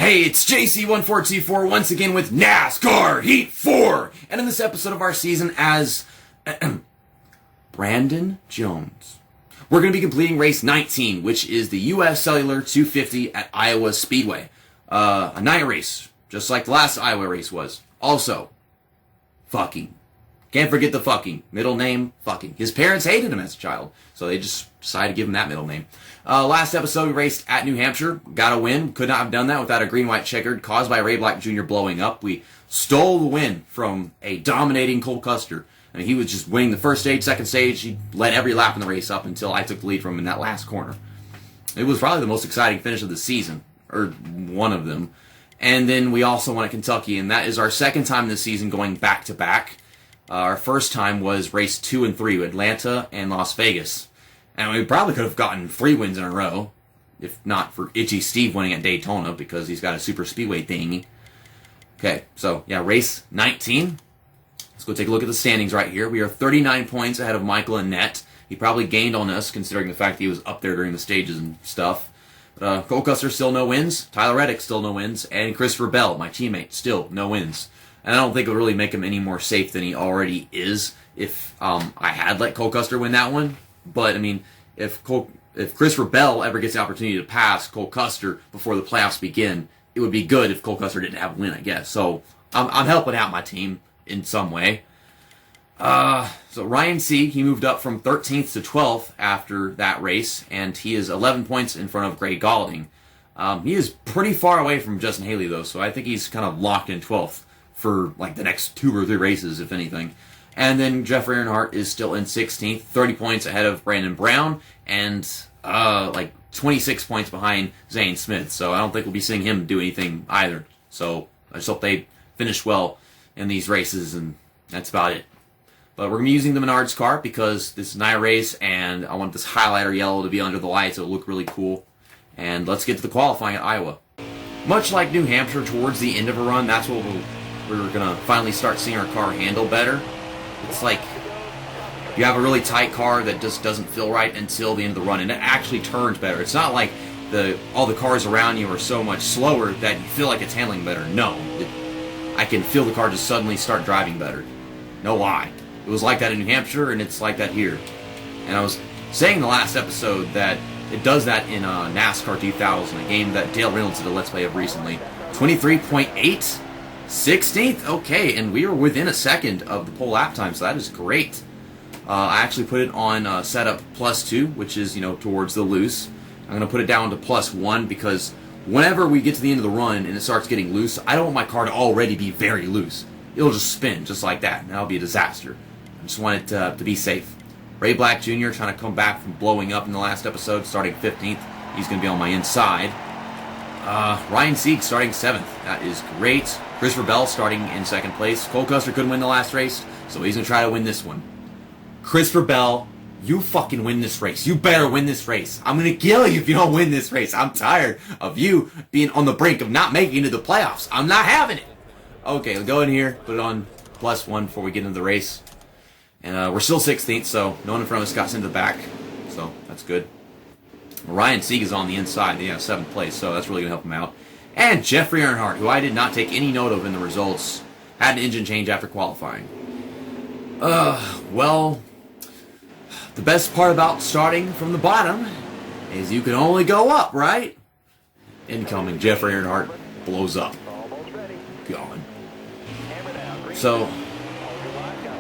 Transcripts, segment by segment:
Hey, it's JC1424 once again with NASCAR Heat 4! And in this episode of our season as Brandon Jones, we're going to be completing race 19, which is the US Cellular 250 at Iowa Speedway. A night race, just like the last Iowa race was. Also, fucking. Can't forget the fucking. Middle name, fucking. His parents hated him as a child, so they just decided to give him that middle name. Last episode, we raced at New Hampshire. Got a win. Could not have done that without a green-white checkered caused by Ray Black Jr. blowing up. We stole the win from a dominating Cole Custer. I mean, he was just winning the first stage, second stage. He led every lap in the race up until I took the lead from him in that last corner. It was probably the most exciting finish of the season, or one of them. And then we also won at Kentucky, and that is our second time this season going back-to-back. Our first time was race 2 and 3, Atlanta and Las Vegas. And we probably could have gotten 3 wins in a row, if not for Itchy Steve winning at Daytona, because he's got a super speedway thingy. Okay, so, yeah, race 19. Let's go take a look at the standings right here. We are 39 points ahead of Michael and Net. He probably gained on us, considering the fact that he was up there during the stages and stuff. But, Cole Custer still no wins. Tyler Reddick still no wins. And Christopher Bell, my teammate, still no wins. And I don't think it would really make him any more safe than he already is if I had let Cole Custer win that one. But, I mean, if Christopher Bell ever gets the opportunity to pass Cole Custer before the playoffs begin, it would be good if Cole Custer didn't have a win, I guess. So, I'm helping out my team in some way. So Ryan C., he moved up from 13th to 12th after that race, and he is 11 points in front of Gray Galding. He is pretty far away from Justin Haley, though, so I think he's kind of locked in 12th for like the next 2 or 3 races, if anything. And then Jeffrey Earnhardt is still in 16th, 30 points ahead of Brandon Brown, and like 26 points behind Zane Smith. So I don't think we'll be seeing him do anything either. So I just hope they finish well in these races, and that's about it. But we're going to be using the Menards car because this is night race, and I want this highlighter yellow to be under the lights. It'll look really cool. And let's get to the qualifying at Iowa. Much like New Hampshire, towards the end of a run, that's what we're going to finally start seeing our car handle better. It's like you have a really tight car that just doesn't feel right until the end of the run, and it actually turns better. It's not like all the cars around you are so much slower that you feel like it's handling better. No. I can feel the car just suddenly start driving better. No lie. It was like that in New Hampshire, and it's like that here. And I was saying in the last episode that it does that in NASCAR 2000, a game that Dale Reynolds did a Let's Play of recently. 23.8? 16th? Okay, and we were within a second of the pole lap time, so that is great. I actually put it on setup +2, which is, towards the loose. I'm going to put it down to +1 because whenever we get to the end of the run and it starts getting loose, I don't want my car to already be very loose. It'll just spin just like that, and that'll be a disaster. I just want it to be safe. Ray Black Jr. trying to come back from blowing up in the last episode, starting 15th. He's going to be on my inside. Ryan Sieg starting 7th. That is great. Christopher Bell starting in 2nd place. Cole Custer couldn't win the last race, so he's going to try to win this one. Christopher Bell, you fucking win this race. You better win this race. I'm going to kill you if you don't win this race. I'm tired of you being on the brink of not making it to the playoffs. I'm not having it. Okay, we'll go in here, put it on +1 before we get into the race. And we're still 16th, so no one in front of us got sent to the back. So that's good. Ryan Sieg is on the inside. They have 7th place, so that's really going to help him out. And Jeffrey Earnhardt, who I did not take any note of in the results, had an engine change after qualifying. Well, the best part about starting from the bottom is you can only go up, right? Incoming, Jeffrey Earnhardt blows up. Gone. So,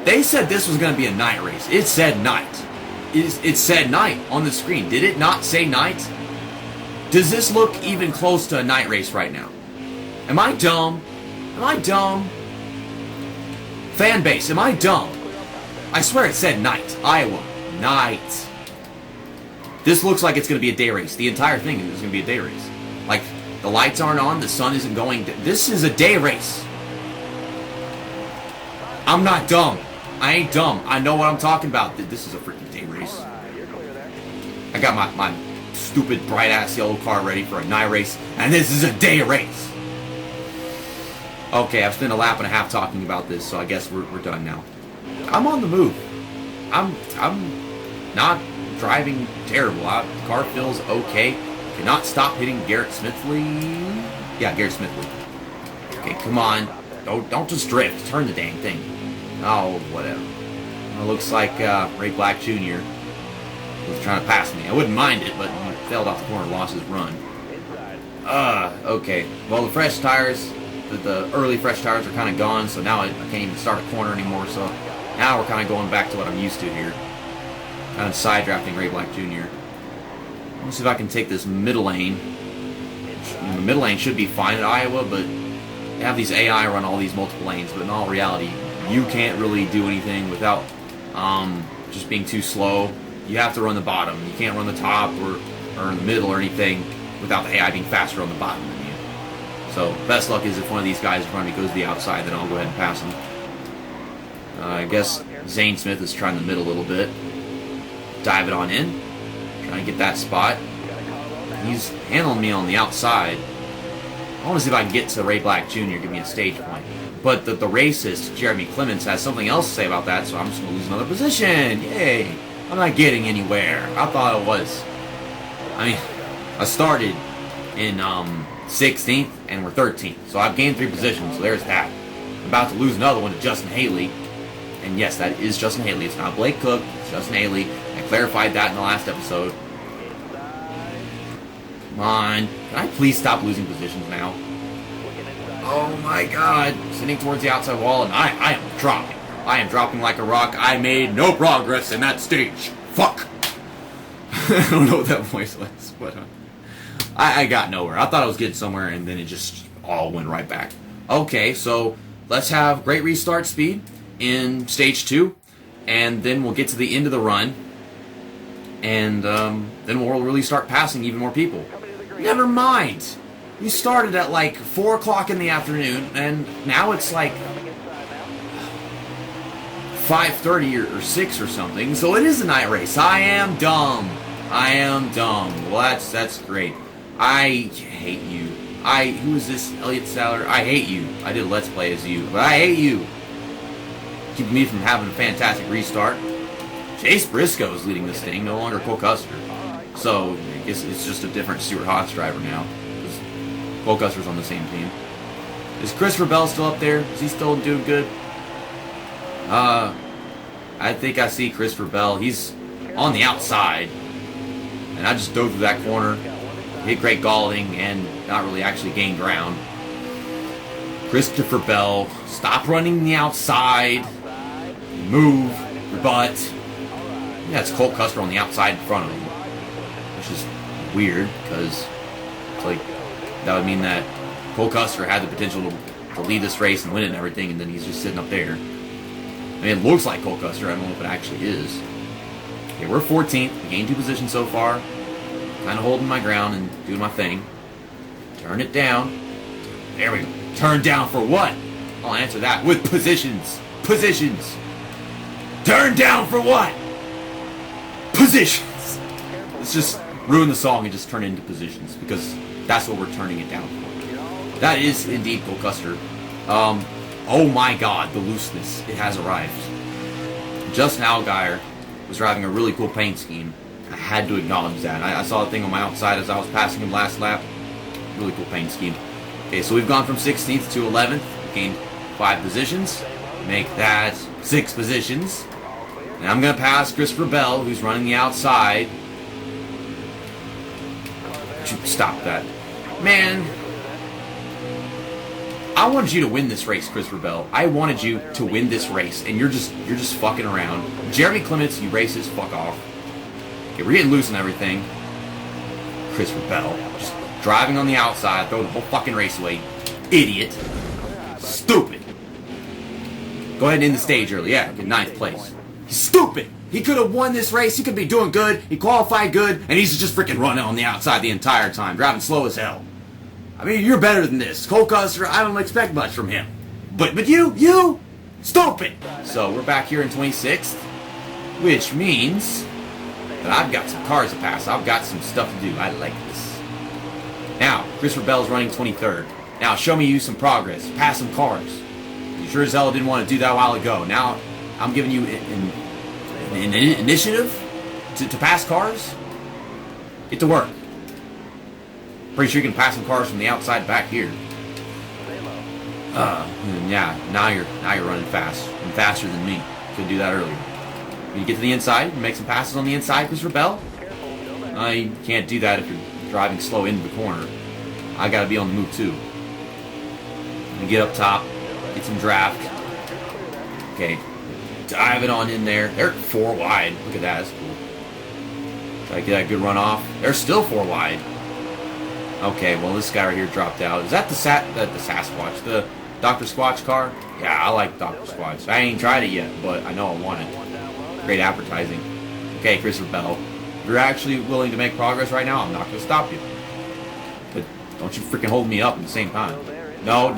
they said this was going to be a night race. It said night. It said night on the screen. Did it not say night? Does this look even close to a night race right now? Am I dumb? Am I dumb? Fan base, am I dumb? I swear it said night. Iowa. Night. This looks like it's going to be a day race. The entire thing is going to be a day race. Like, the lights aren't on, the sun isn't going. This is a day race. I'm not dumb. I ain't dumb. I know what I'm talking about. This is a freaking day race. I got my stupid bright-ass yellow car ready for a night race, and this is a day race. Okay, I've spent a lap and a half talking about this, so I guess we're done now. I'm on the move. I'm not driving terrible. The car feels okay. Cannot stop hitting Garrett Smithley. Yeah, Garrett Smithley. Okay, come on. Don't just drift. Turn the dang thing. Oh, whatever. Well, it looks like Ray Black Jr. was trying to pass me. I wouldn't mind it, but he failed off the corner and lost his run. Okay. Well, the fresh tires, the early fresh tires are kind of gone, so now I can't even start a corner anymore, so now we're kind of going back to what I'm used to here. Kind of side drafting Ray Black Jr. Let's see if I can take this middle lane. The middle lane should be fine at Iowa, but they have these AI run all these multiple lanes, but in all reality, you can't really do anything without just being too slow. You have to run the bottom. You can't run the top or in the middle or anything without the AI being faster on the bottom than you. So best luck is if one of these guys in front of me goes to the outside, then I'll go ahead and pass him. I guess Zane Smith is trying the middle a little bit. Dive it on in. Trying to get that spot. He's handling me on the outside. I want to see if I can get to Ray Black Jr. Give me a stage point. But the racist Jeremy Clements has something else to say about that, so I'm just going to lose another position. Yay! I'm not getting anywhere. I thought I was. I mean, I started in 16th and we're 13th, so I've gained 3 positions. So there's that. I'm about to lose another one to Justin Haley, and yes, that is Justin Haley. It's not Blake Cook. It's Justin Haley. I clarified that in the last episode. Come on. Can I please stop losing positions now? Oh my god. Sitting towards the outside wall, and I am dropping. I am dropping like a rock. I made no progress in that stage. Fuck. I don't know what that voice was, but I got nowhere. I thought I was getting somewhere, and then it just all went right back. Okay, so let's have great restart speed in stage 2, and then we'll get to the end of the run, and then we'll really start passing even more people. Never mind. We started at like 4 o'clock in the afternoon, and now it's like 5:30 or 6 or something, so it is a night race. I am dumb. I am dumb. Well, that's great. I hate you. Who is this? Elliot Saller? I hate you. I did a Let's Play as you, but I hate you. Keeping me from having a fantastic restart. Chase Briscoe is leading this thing, no longer Cole Custer. So, I guess it's just a different Stuart Haas driver now. Because Cole Custer's on the same team. Is Christopher Bell still up there? Is he still doing good? I think I see Christopher Bell. He's on the outside. And I just dove through that corner. Hit Greg Galding and not really actually gain ground. Christopher Bell, stop running the outside. Move your butt. Yeah, it's Cole Custer on the outside in front of him. Which is weird, because it's like, that would mean that Cole Custer had the potential to lead this race and win it and everything, and then he's just sitting up there. I mean, it looks like Cole Custer. I don't know if it actually is. Okay, we're 14th. We gained 2 positions so far. Kind of holding my ground and doing my thing. Turn it down. There we go. Turn down for what? I'll answer that with positions. Positions. Turn down for what? Positions. Let's just ruin the song and just turn it into positions, because that's what we're turning it down for. That is indeed Cole Custer. Oh my god, the looseness. It has arrived. Justin Allgaier was driving a really cool paint scheme. I had to acknowledge that. I saw the thing on my outside as I was passing him last lap. Really cool paint scheme. Okay, so we've gone from 16th to 11th. We gained 5 positions. Make that 6 positions. And I'm going to pass Christopher Bell, who's running the outside. Stop that. Man, I wanted you to win this race, Christopher Bell. I wanted you to win this race, and you're just fucking around. Jeremy Clements, you racist, fuck off. Okay, we're getting loose and everything. Christopher Bell, just driving on the outside, throw the whole fucking race away. Idiot. Stupid. Go ahead and end the stage early. Yeah, get 9th place. He's stupid. He could have won this race. He could be doing good. He qualified good, and he's just freaking running on the outside the entire time, driving slow as hell. I mean, you're better than this. Cole Custer, I don't expect much from him. But you, stupid. So we're back here in 26th, which means that I've got some cars to pass. I've got some stuff to do. I like this. Now, Christopher Bell's running 23rd. Now, show me you some progress. Pass some cars. You sure as hell didn't want to do that a while ago. Now, I'm giving you an initiative to pass cars. Get to work. Pretty sure you can pass some cars from the outside back here. Yeah, now you're running fast and faster than me. Couldn't do that earlier. You get to the inside, make some passes on the inside, Christopher Bell. You can't do that if you're driving slow into the corner. I gotta be on the move too. You get up top, get some draft. Okay, dive it on in there. They're 4 wide. Look at that, that's cool. Try to get that good run off. They're still 4 wide. Okay, well this guy right here dropped out. Is that the Sasquatch? The Dr. Squatch car? Yeah, I like Dr. Squatch. I ain't tried it yet, but I know I want it. Great advertising. Okay, Christopher Bell. If you're actually willing to make progress right now, I'm not going to stop you. But don't you freaking hold me up at the same time. No.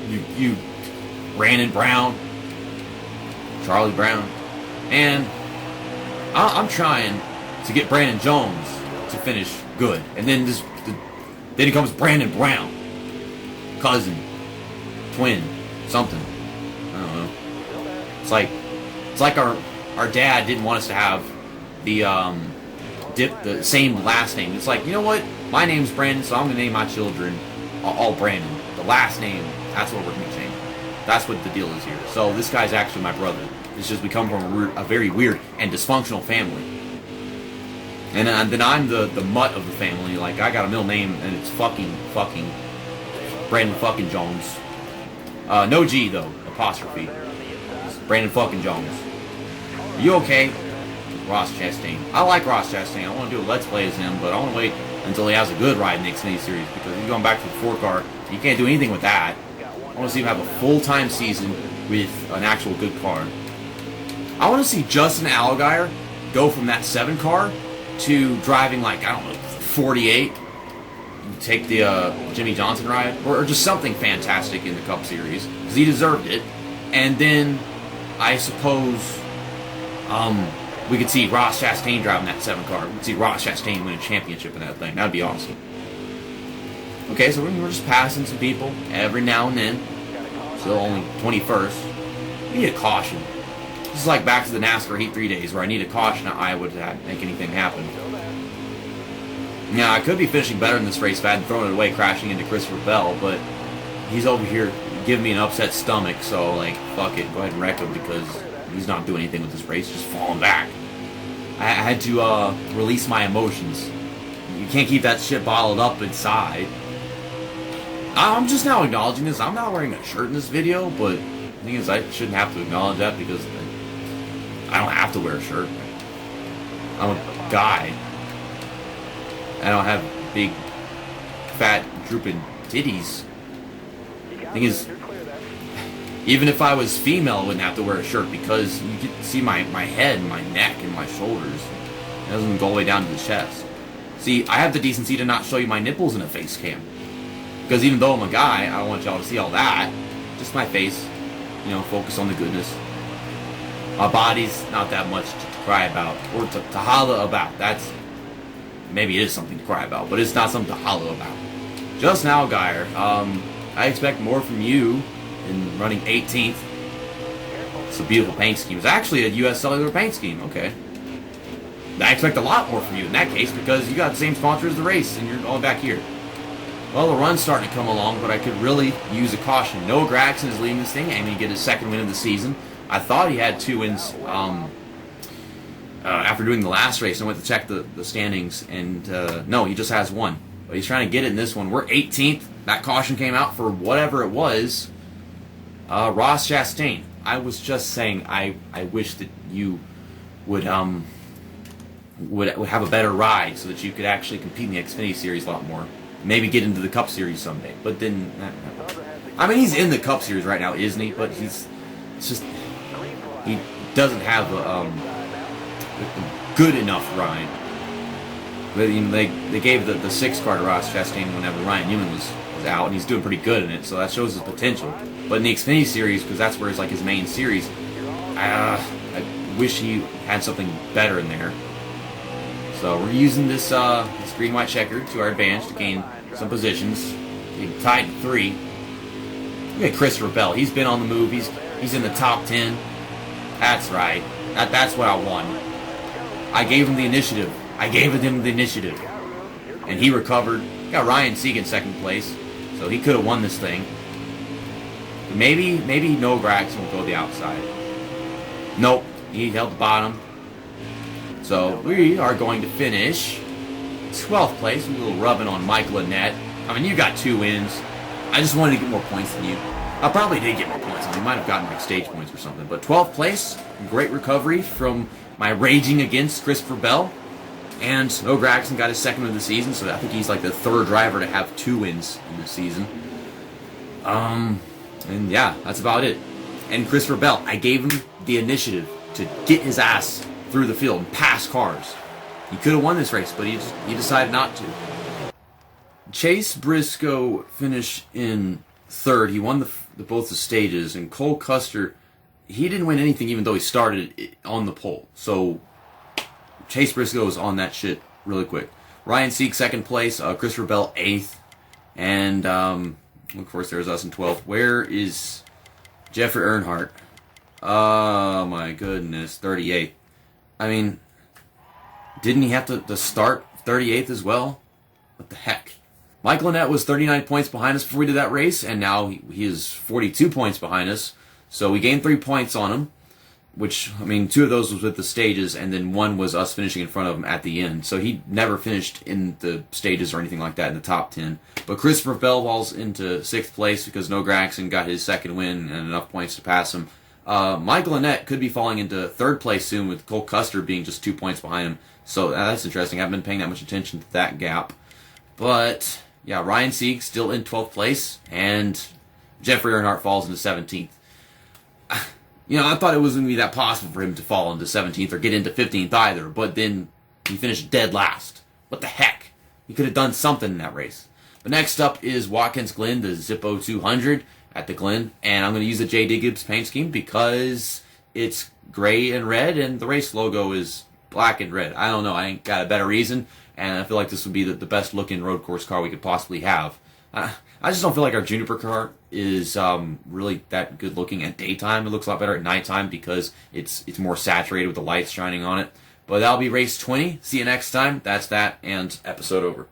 You Brandon Brown. Charlie Brown. And I'm trying to get Brandon Jones to finish good. And then then comes Brandon Brown. Cousin. Twin. Something. I don't know. It's like our dad didn't want us to have the same last name. It's like, you know what? My name's Brandon, so I'm going to name my children all Brandon. The last name, that's what we're going to change. That's what the deal is here. So this guy's actually my brother. It's just we come from a very weird and dysfunctional family. And then I'm the mutt of the family. Like, I got a middle name, and it's fucking Brandon fucking Jones. No G, though. Apostrophe. It's Brandon fucking Jones. Are you okay? Ross Chastain. I like Ross Chastain. I want to do a Let's Play as him, but I want to wait until he has a good ride in the Xfinity Series, because he's going back to the 4-car. You can't do anything with that. I want to see him have a full-time season with an actual good car. I want to see Justin Allgaier go from that 7-car to driving, like, I don't know, 48. Take the Jimmy Johnson ride, or just something fantastic in the Cup Series, because he deserved it. And then, I suppose, we could see Ross Chastain driving that 7-car. We could see Ross Chastain win a championship in that thing. That'd be awesome. Okay, so we're just passing some people every now and then. Still only 21st. We need a caution. This is like back to the NASCAR Heat 3 days, where I need a caution at Iowa to make anything happen. Now, I could be finishing better in this race if I hadn't thrown it away crashing into Christopher Bell, but he's over here giving me an upset stomach, so, like, fuck it, go ahead and wreck him, because he's not doing anything with this race, just falling back. I had to release my emotions. You can't keep that shit bottled up inside. I'm just now acknowledging this. I'm not wearing a shirt in this video, but the thing is, I shouldn't have to acknowledge that, because I don't have to wear a shirt. I'm a guy. I don't have big, fat, drooping titties. Thing is, even if I was female, I wouldn't have to wear a shirt, because you can see my head, my neck, and my shoulders. It doesn't go all the way down to the chest. See, I have the decency to not show you my nipples in a face cam. Because even though I'm a guy, I don't want y'all to see all that. Just my face. You know, focus on the goodness. My body's not that much to cry about, or to holler about. That's... maybe it is something to cry about, but it's not something to holler about. Justin Allgaier, I expect more from you in running 18th. It's a beautiful paint scheme. It's actually a U.S. Cellular paint scheme, okay. I expect a lot more from you in that case, because you got the same sponsor as the race, and you're all back here. Well, the run's starting to come along, but I could really use a caution. Noah Gragson is leading this thing, aiming to get his 2nd win of the season. I thought he had 2 wins after doing the last race. I went to check the standings, and no, he just has 1. But he's trying to get it in this one. We're 18th. That caution came out for whatever it was. Ross Chastain. I was just saying I wish that you would have a better ride, so that you could actually compete in the Xfinity Series a lot more. Maybe get into the Cup Series someday. But then, I mean, he's in the Cup Series right now, isn't he? But he doesn't have a good enough ride. They gave the 6-car to Ross Chastain whenever Ryan Newman was out, and he's doing pretty good in it, so that shows his potential. But in the Xfinity Series, because that's where it's like his main series, I wish he had something better in there. So we're using this green-white checker to our advantage to gain some positions. He tied 3. Look at Christopher Bell. He's been on the move. He's in the top 10. That's right. That's what I wanted. I gave him the initiative. And he recovered. Got Ryan Sieg in second place, so he could have won this thing. Maybe Noah Gragson will go the outside. Nope, he held the bottom. So we are going to finish 12th place. A little rubbing on Michael Annette. I mean, you got 2 wins. I just wanted to get more points than you. I probably did get more points than you. Might have gotten like stage points or something. But 12th place, great recovery from my raging against Christopher Bell. And Noah Gragson got his 2nd win of the season, so I think he's like the 3rd driver to have 2 wins in the season. And yeah, that's about it. And Christopher Bell, I gave him the initiative to get his ass through the field and pass cars. He could have won this race, but he decided not to. Chase Briscoe finished in 3rd. He won both the stages, and Cole Custer, he didn't win anything even though he started on the pole. So Chase Briscoe was on that shit really quick. Ryan Sieg 2nd place, Christopher Bell 8th, and of course there's us in 12th. Where is Jeffrey Earnhardt? Oh my goodness, 38th. I mean, didn't he have to start 38th as well? What the heck? Michael Annette was 39 points behind us before we did that race, and now he is 42 points behind us. So we gained 3 points on him, which, I mean, 2 of those was with the stages, and then 1 was us finishing in front of him at the end. So he never finished in the stages or anything like that in the top 10. But Christopher Bell falls into 6th place because Noah Gragson got his 2nd win and enough points to pass him. Michael Annette could be falling into 3rd place soon with Cole Custer being just 2 points behind him. So that's interesting. I haven't been paying that much attention to that gap. But yeah, Ryan Sieg still in 12th place, and Jeffrey Earnhardt falls into 17th. You know, I thought it wasn't going to be that possible for him to fall into 17th or get into 15th either, but then he finished dead last. What the heck? He could have done something in that race. But next up is Watkins Glen, the Zippo 200 at the Glen, and I'm going to use the J.D. Gibbs paint scheme because it's gray and red, and the race logo is black and red. I don't know. I ain't got a better reason, and I feel like this would be the best looking road course car we could possibly have. I just don't feel like our Juniper car is really that good looking at daytime. It looks a lot better at nighttime because it's more saturated with the lights shining on it. But that'll be race 20. See you next time. That's that, and episode over.